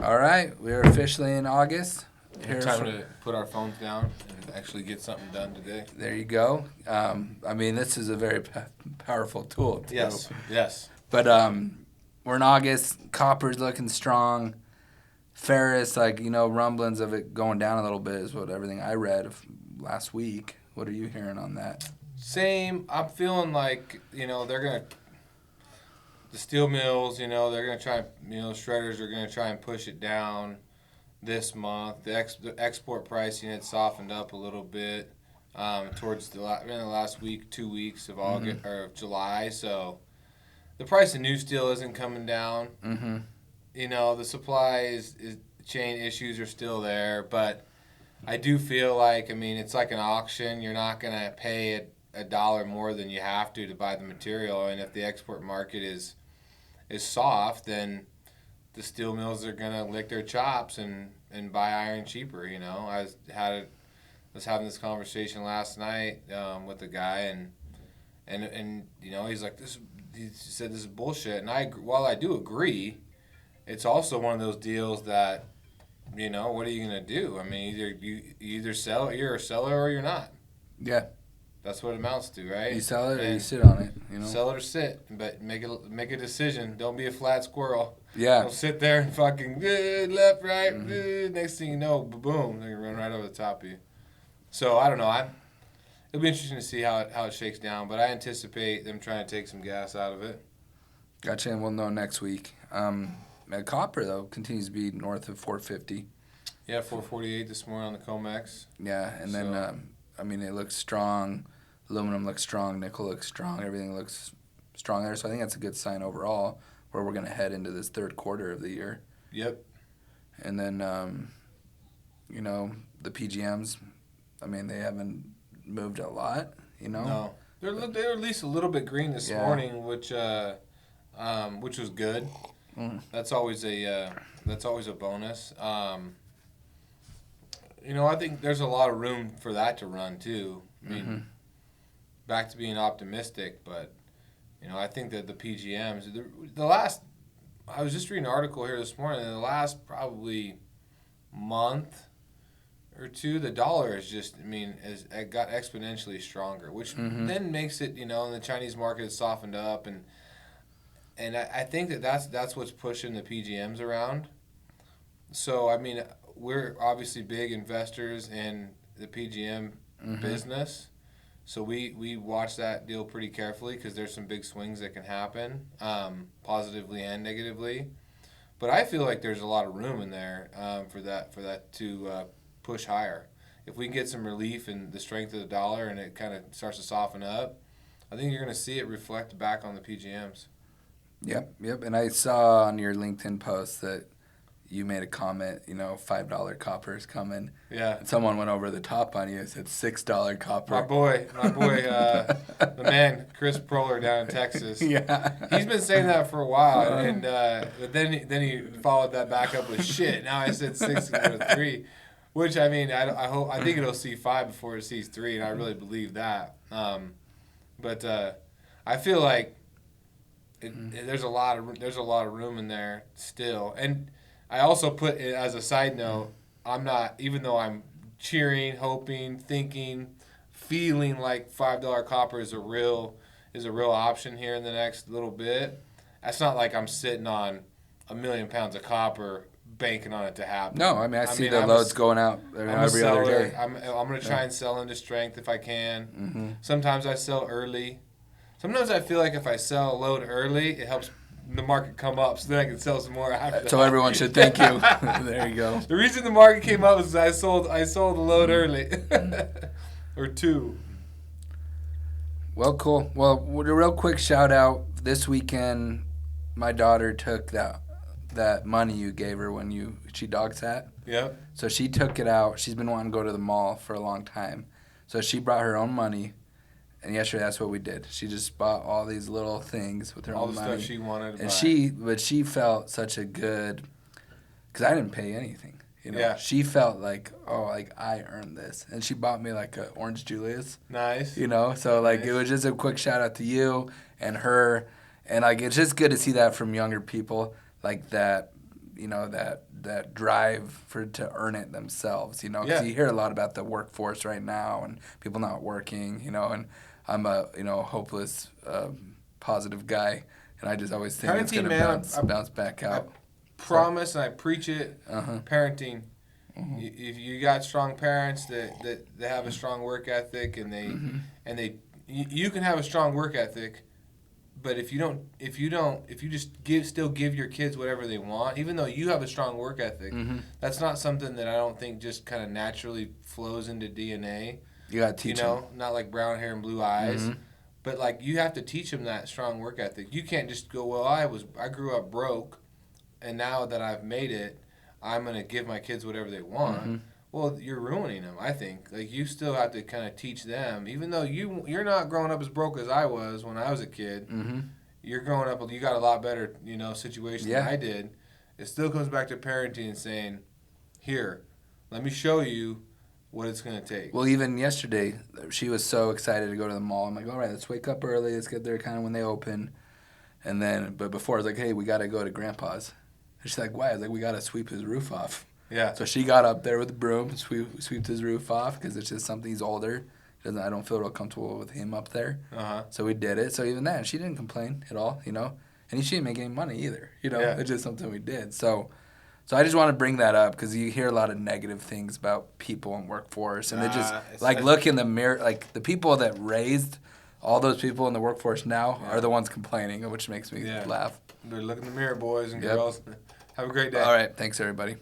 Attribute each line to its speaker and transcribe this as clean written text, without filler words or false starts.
Speaker 1: All right, we're officially in August.
Speaker 2: Time to put our phones down and actually get something done today.
Speaker 1: There you go. I mean, this is a very powerful tool, too.
Speaker 2: Yes.
Speaker 1: But we're in August. Copper's looking strong. Ferrous, rumblings of it going down a little bit is what everything I read last week. What are you hearing on that?
Speaker 2: Same. I'm feeling like, they're going to, the steel mills, they're going to try, shredders are going to try and push it down this month. The export pricing had softened up a little bit towards the last week, 2 weeks of August or of July. So the price of new steel isn't coming down.
Speaker 1: Mm-hmm.
Speaker 2: The supply is chain issues are still there, but I do feel like it's like an auction. You're not gonna pay a dollar more than you have to buy the material, and if the export market is soft, then the steel mills are gonna lick their chops and buy iron cheaper. I was having this conversation last night with a guy, and he's like, he said this is bullshit, and while I do agree, it's also one of those deals that what are you gonna do? Either you either sell, you're a seller, or you're not.
Speaker 1: Yeah.
Speaker 2: That's what it amounts to, right?
Speaker 1: You sell it or you sit on it.
Speaker 2: Sell it or sit, but make a decision. Don't be a flat squirrel.
Speaker 1: Yeah.
Speaker 2: Don't sit there and fucking left, right. Next thing you know, boom, they're gonna run right over the top of you. So I don't know. It'll be interesting to see how it shakes down, but I anticipate them trying to take some gas out of it.
Speaker 1: Gotcha, and we'll know next week. Copper though continues to be north of 450.
Speaker 2: Yeah, 448 this morning on the COMEX.
Speaker 1: Yeah, and then it looks strong. Aluminum looks strong. Nickel looks strong. Everything looks strong there. So I think that's a good sign overall, where we're going to head into this third quarter of the year.
Speaker 2: Yep.
Speaker 1: And then, the PGMs. They haven't moved a lot.
Speaker 2: No, they're at least a little bit green this morning, which was good. That's always a bonus. I think there's a lot of room for that to run too. Back to being optimistic, but I think that the PGMs, I was just reading an article here this morning. In the last probably month or two, the dollar is just, it got exponentially stronger, which then makes it, and the Chinese market has softened up, and I think that's what's pushing the PGMs around. So we're obviously big investors in the PGM business. So we watch that deal pretty carefully because there's some big swings that can happen, positively and negatively. But I feel like there's a lot of room in there for that to push higher. If we can get some relief in the strength of the dollar and it kind of starts to soften up, I think you're going to see it reflect back on the PGMs.
Speaker 1: Yep. And I saw on your LinkedIn post that you made a comment, $5 copper is coming.
Speaker 2: Yeah.
Speaker 1: And someone went over the top on you and said $6 copper.
Speaker 2: My boy, the man, Chris Proler down in Texas.
Speaker 1: Yeah.
Speaker 2: He's been saying that for a while, and but then he followed that back up with shit. Now I said 6 instead of 3, which I think it'll see 5 before it sees 3, and I really believe that. But I feel like there's a lot of room in there still, and I also put it as a side note. I'm not, even though I'm cheering, hoping, thinking, feeling like $5 copper is a real option here in the next little bit. That's not like I'm sitting on 1 million pounds of copper banking on it to happen.
Speaker 1: No, I see the loads going out every other day.
Speaker 2: I'm going to try and sell into strength if I can. Sometimes I sell early. Sometimes I feel like if I sell a load early, it helps the market come up, so then I can sell some more after that.
Speaker 1: So everyone should thank you. There you go.
Speaker 2: The reason the market came up is I sold a load early, or 2.
Speaker 1: Well, cool. Well, a real quick shout out. This weekend, my daughter took that money you gave her when she dog sat.
Speaker 2: Yep.
Speaker 1: So she took it out. She's been wanting to go to the mall for a long time. So she brought her own money. And yesterday, that's what we did. She just bought all these little things with her own money.
Speaker 2: All the stuff she wanted to buy.
Speaker 1: But she felt such a good, because I didn't pay anything.
Speaker 2: Yeah.
Speaker 1: She felt like, I earned this. And she bought me like a Orange Julius.
Speaker 2: Nice.
Speaker 1: So
Speaker 2: nice.
Speaker 1: It was just a quick shout out to you and her. And it's just good to see that from younger people, like that that drive to earn it themselves, because
Speaker 2: Yeah.
Speaker 1: you hear a lot about the workforce right now and people not working, and I'm a hopeless positive guy, and I just always think it's
Speaker 2: Parenting,
Speaker 1: gonna
Speaker 2: man,
Speaker 1: bounce back out.
Speaker 2: Promise, and I preach it. Parenting.
Speaker 1: Mm-hmm.
Speaker 2: If you got strong parents that have a strong work ethic, and you can have a strong work ethic, but if you just still give your kids whatever they want, even though you have a strong work ethic, that's not something that I don't think just kind of naturally flows into DNA.
Speaker 1: You gotta teach them.
Speaker 2: Not like brown hair and blue eyes, but like you have to teach them that strong work ethic. You can't just go, well, I grew up broke, and now that I've made it, I'm gonna give my kids whatever they want. Well, you're ruining them. I think like you still have to kind of teach them, even though you're not growing up as broke as I was when I was a kid. You're growing up. You got a lot better, situation than I did. It still comes back to parenting and saying, "Here, let me show you what it's gonna take."
Speaker 1: Well, even yesterday, she was so excited to go to the mall. I'm like, all right, let's wake up early. Let's get there kind of when they open. And then, but before I was like, hey, we got to go to Grandpa's. And she's like, why? I was like, we got to sweep his roof off.
Speaker 2: Yeah.
Speaker 1: So she got up there with the broom and swept his roof off because it's just something he's older. I don't feel real comfortable with him up there. So we did it. So even that, she didn't complain at all, And she didn't make any money either,
Speaker 2: Yeah.
Speaker 1: It's just something we did. So I just want to bring that up because you hear a lot of negative things about people in workforce. And look in the mirror, like the people that raised all those people in the workforce now are the ones complaining, which makes me laugh.
Speaker 2: Better look in the mirror, boys and girls. Have a great day.
Speaker 1: All right. Thanks, everybody.